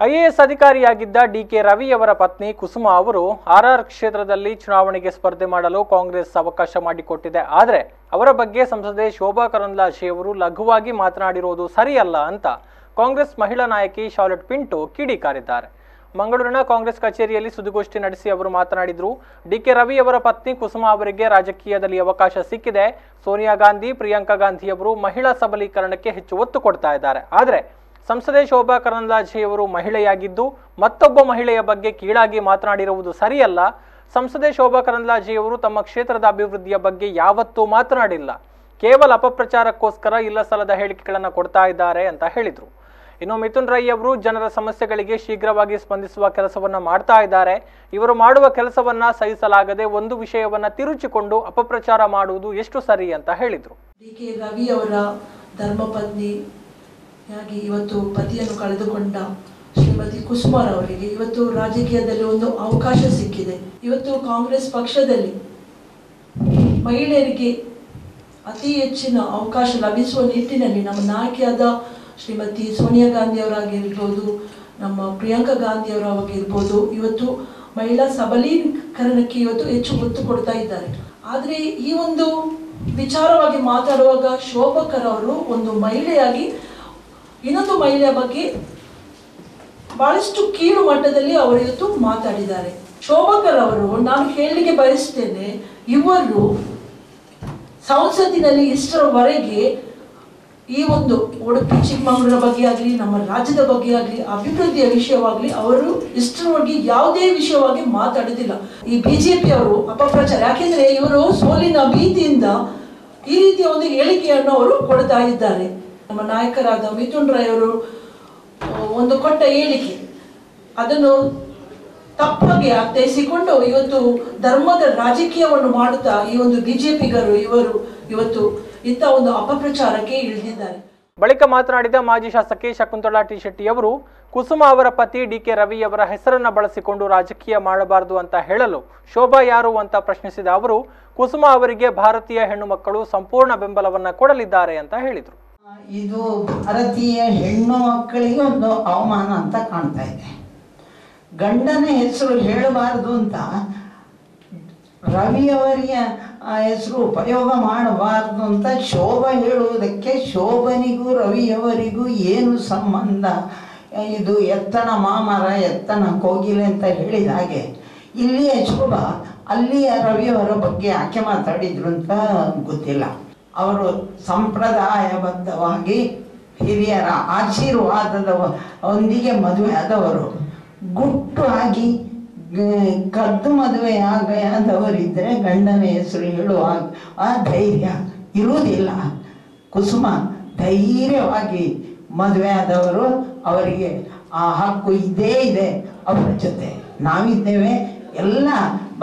IAS ಅಧಿಕಾರಿಯಾಗಿದ್ದ DK Ravi ಅವರ ಪತ್ನಿ ಕುಸುಮಾ ಅವರು ಆರ್ಆರ್ ಕ್ಷೇತ್ರದಲ್ಲಿ ಚುನಾವಣೆಗೆ ಸ್ಪರ್ಧೆ ಮಾಡಲು ಕಾಂಗ್ರೆಸ್ ಅವಕಾಶ ಮಾಡಿಕೊಟ್ಟಿದೆ. ಆದರೆ ಅವರ ಬಗ್ಗೆ ಸಂಸದೆ ಶೋಭಾ ಕರಂದ್ಲಾಜೆ ಅವರು ಲಘುವಾಗಿ ಮಾತನಾಡಿರುವುದು ಸರಿಯಲ್ಲ ಅಂತ ಕಾಂಗ್ರೆಸ್ ಮಹಿಳಾ ನಾಯಕಿ ಶಾರ್ಲೆಟ್ ಪಿಂಟೋ ಕಿಡಿಕಾರಿದ್ದಾರೆ. ಮಂಗಳೂರಿನ ಕಾಂಗ್ರೆಸ್ ಕಚೇರಿಯಲ್ಲಿ ಸುದ್ದಿಗೋಷ್ಠಿ ನಡೆಸಿ ಅವರು ಮಾತನಾಡಿದರು. ಡಿಕೆ ರವಿ ಅವರ ಪತ್ನಿ ಕುಸುಮಾ ಅವರಿಗೆ ರಾಜಕೀಯದಲ್ಲಿ ಅವಕಾಶ ಸಿಕ್ಕಿದೆ. ಸೋನಿಯಾ ಗಾಂಧಿ, ಪ್ರಿಯಾಂಕಾ ಗಾಂಧಿ ಅವರು ಮಹಿಳಾ ಸಬಲೀಕರಣಕ್ಕೆ ಹೆಚ್ಚು ಒತ್ತು ಕೊಡ್ತಾ ಇದ್ದಾರೆ. ಆದರೆ ಸಂಸದೆ ಶೋಭಾ ಕರಂದ್ಲಾಜೆಯವರು ಮಹಿಳೆಯಾಗಿದ್ದು ಮತ್ತೊಬ್ಬ ಮಹಿಳೆಯ ಬಗ್ಗೆ ಕೀಳಾಗಿ ಮಾತನಾಡಿರುವುದು ಸರಿಯಲ್ಲ. ಸಂಸದೆ ಶೋಭಾ ಕರಂದ್ಲಾಜೆಯವರು ತಮ್ಮ ಕ್ಷೇತ್ರದ ಅಭಿವೃದ್ಧಿಯ ಬಗ್ಗೆ ಯಾವತ್ತೂ ಮಾತನಾಡಿಲ್ಲ. ಕೇವಲ ಅಪಪ್ರಚಾರಕ್ಕೋಸ್ಕರ ಇಲ್ಲಸಲ್ಲದ ಹೇಳಿಕೆಗಳನ್ನು ಕೊಡ್ತಾ ಇದ್ದಾರೆ ಅಂತ ಹೇಳಿದರು. ಇನ್ನು ಮಿಥುನ್ ರೈ ಅವರು ಜನರ ಸಮಸ್ಯೆಗಳಿಗೆ ಶೀಘ್ರವಾಗಿ ಸ್ಪಂದಿಸುವ ಕೆಲಸವನ್ನ ಮಾಡ್ತಾ ಇದ್ದಾರೆ. ಇವರು ಮಾಡುವ ಕೆಲಸವನ್ನ ಸಹಿಸಲಾಗದೆ ಒಂದು ವಿಷಯವನ್ನ ತಿರುಚಿಕೊಂಡು ಅಪಪ್ರಚಾರ ಮಾಡುವುದು ಎಷ್ಟು ಸರಿ ಅಂತ ಹೇಳಿದರು. ಡಿಕೆ ರವಿ ಅವರ ಧರ್ಮಪತ್ನಿ ಇವತ್ತು ಪತಿಯನ್ನು ಕಳೆದುಕೊಂಡ ಶ್ರೀಮತಿ ಕುಸುಮಾ ಅವರಿಗೆ ಇವತ್ತು ರಾಜಕೀಯದಲ್ಲಿ ಒಂದು ಅವಕಾಶ ಸಿಕ್ಕಿದೆ. ಇವತ್ತು ಕಾಂಗ್ರೆಸ್ ಪಕ್ಷದಲ್ಲಿ ಮಹಿಳೆಯರಿಗೆ ಅತಿ ಹೆಚ್ಚಿನ ಅವಕಾಶ ಲಭಿಸುವ ನಿಟ್ಟಿನಲ್ಲಿ ನಮ್ಮ ನಾಯಕಿಯಾದ ಶ್ರೀಮತಿ ಸೋನಿಯಾ ಗಾಂಧಿ ಅವರಾಗಿರ್ಬೋದು, ನಮ್ಮ ಪ್ರಿಯಾಂಕಾ ಗಾಂಧಿ ಅವರಾಗಿರ್ಬೋದು, ಇವತ್ತು ಮಹಿಳಾ ಸಬಲೀಕರಣಕ್ಕೆ ಇವತ್ತು ಹೆಚ್ಚು ಒತ್ತು ಕೊಡ್ತಾ ಇದ್ದಾರೆ. ಆದರೆ ಈ ಒಂದು ವಿಚಾರವಾಗಿ ಮಾತಾಡುವಾಗ ಶೋಭಕರ್ ಅವರು ಒಂದು ಮಹಿಳೆಯಾಗಿ ಇನ್ನೊಂದು ಮಹಿಳೆಯ ಬಗ್ಗೆ ಬಹಳಷ್ಟು ಕೀಳು ಮಟ್ಟದಲ್ಲಿ ಅವರು ಇವತ್ತು ಮಾತಾಡಿದ್ದಾರೆ. ಶೋಭಕರ್ ಅವರು ನಾನು ಹೇಳಲಿಕ್ಕೆ ಬಯಸ್ತೇನೆ, ಇವರು ಸಂಸತ್ತಿನಲ್ಲಿ ಇಷ್ಟರವರೆಗೆ ಈ ಒಂದು ಉಡುಪಿ ಚಿಕ್ಕಮಗಳೂರ ಬಗ್ಗೆ ಆಗಲಿ, ನಮ್ಮ ರಾಜ್ಯದ ಬಗ್ಗೆ ಆಗಲಿ, ಅಭಿವೃದ್ಧಿಯ ವಿಷಯವಾಗಲಿ ಅವರು ಇಷ್ಟರವರೆಗೆ ಯಾವುದೇ ವಿಷಯವಾಗಿ ಮಾತಾಡುವುದಿಲ್ಲ. ಈ ಬಿಜೆಪಿ ಅವರು ಅಪಪ್ರಚಾರ, ಯಾಕೆಂದ್ರೆ ಇವರು ಸೋಲಿನ ಭೀತಿಯಿಂದ ಈ ರೀತಿಯ ಒಂದು ಹೇಳಿಕೆಯನ್ನು ಅವರು ಕೊಡ್ತಾ ಇದ್ದಾರೆ. ನಮ್ಮ ನಾಯಕರಾದ ಮಿಥುನ್ ರೈ ಅವರು ಒಂದು ಕೊಟ್ಟ ಹೇಳಿಕೆ ಅದನ್ನು ತಪ್ಪಾಗಿ ಅರ್ಥೈಸಿಕೊಂಡು ಇವತ್ತು ಧರ್ಮದ ರಾಜಕೀಯವನ್ನು ಮಾಡುತ್ತಾ ಈ ಒಂದು ಬಿಜೆಪಿಗರು ಇವರು ಇವತ್ತು ಇಂಥ ಒಂದು ಅಪಪ್ರಚಾರಕ್ಕೆ ಇಳಿದಿದ್ದಾರೆ. ಬಳಿಕ ಮಾತನಾಡಿದ ಮಾಜಿ ಶಾಸಕಿ ಶಕುಂತಳಾ ಟಿ ಶೆಟ್ಟಿ ಅವರು ಕುಸುಮಾ ಅವರ ಪತಿ ಡಿಕೆ ರವಿ ಅವರ ಹೆಸರನ್ನ ಬಳಸಿಕೊಂಡು ರಾಜಕೀಯ ಮಾಡಬಾರದು ಅಂತ ಹೇಳಲು ಶೋಭಾ ಯಾರು ಅಂತ ಪ್ರಶ್ನಿಸಿದ ಅವರು ಕುಸುಮಾ ಅವರಿಗೆ ಭಾರತೀಯ ಹೆಣ್ಣು ಮಕ್ಕಳು ಸಂಪೂರ್ಣ ಬೆಂಬಲವನ್ನ ಕೊಡಲಿದ್ದಾರೆ ಅಂತ ಹೇಳಿದರು. ಇದು ಭಾರತೀಯ ಹೆಣ್ಣು ಮಕ್ಕಳಿಗೆ ಒಂದು ಅವಮಾನ ಅಂತ ಕಾಣ್ತಾ ಇದೆ. ಗಂಡನ ಹೆಸರು ಹೇಳಬಾರದು ಅಂತ ರವಿಯವರಿಯ ಹೆಸರು ಉಪಯೋಗ ಮಾಡಬಾರ್ದು ಅಂತ ಶೋಭಾ ಹೇಳುವುದಕ್ಕೆ ಶೋಭನಿಗೂ ರವಿಯವರಿಗೂ ಏನು ಸಂಬಂಧ? ಇದು ಎತ್ತನ ಮಾಮರ ಎತ್ತನ ಕೋಗಿಲೆ ಅಂತ ಹೇಳಿದ ಹಾಗೆ ಇಲ್ಲಿಯ ಶೋಭಾ ಅಲ್ಲಿಯ ರವಿಯವರ ಬಗ್ಗೆ ಯಾಕೆ ಮಾತಾಡಿದ್ರು ಅಂತ ಗೊತ್ತಿಲ್ಲ. ಅವರು ಸಂಪ್ರದಾಯಬದ್ಧವಾಗಿ ಹಿರಿಯರ ಆಶೀರ್ವಾದದ ಒಂದಿಗೆ ಮದುವೆ ಆದವರು. ಗುಟ್ಟು ಆಗಿ ಕದ್ದು ಮದುವೆಯಾದವರಿದ್ದರೆ ಗಂಡನ ಹೆಸರು ಹೇಳುವಾಗ ಆ ಧೈರ್ಯ ಇರುವುದಿಲ್ಲ. ಕುಸುಮ ಧೈರ್ಯವಾಗಿ ಮದುವೆ ಆದವರು, ಅವರಿಗೆ ಆ ಹಕ್ಕು ಇದ್ದೇ ಇದೆ. ಅವರ ಜೊತೆ ನಾವಿದ್ದೇವೆ. ಎಲ್ಲ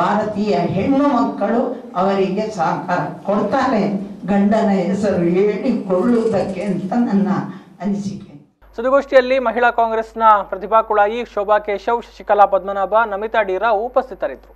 ಭಾರತೀಯ ಹೆಣ್ಣು ಮಕ್ಕಳು ಅವರಿಗೆ ಸಹಕಾರ ಕೊಡ್ತಾರೆ ಗಂಡನ ಹೆಸರು ಹೇಳಿಕೊಳ್ಳುವುದಕ್ಕೆ ಅಂತ ನನ್ನ ಅನಿಸಿಕೆ. ಸುದ್ದಿಗೋಷ್ಠಿಯಲ್ಲಿ ಮಹಿಳಾ ಕಾಂಗ್ರೆಸ್ನ ಪ್ರತಿಭಾ ಕುಳಾಯಿ, ಶೋಭಾ ಕೇಶವ್, ಶಶಿಕಲಾ ಪದ್ಮನಾಭ, ನಮಿತಾ ಡಿ ರಾವ್ ಉಪಸ್ಥಿತರಿದ್ದರು.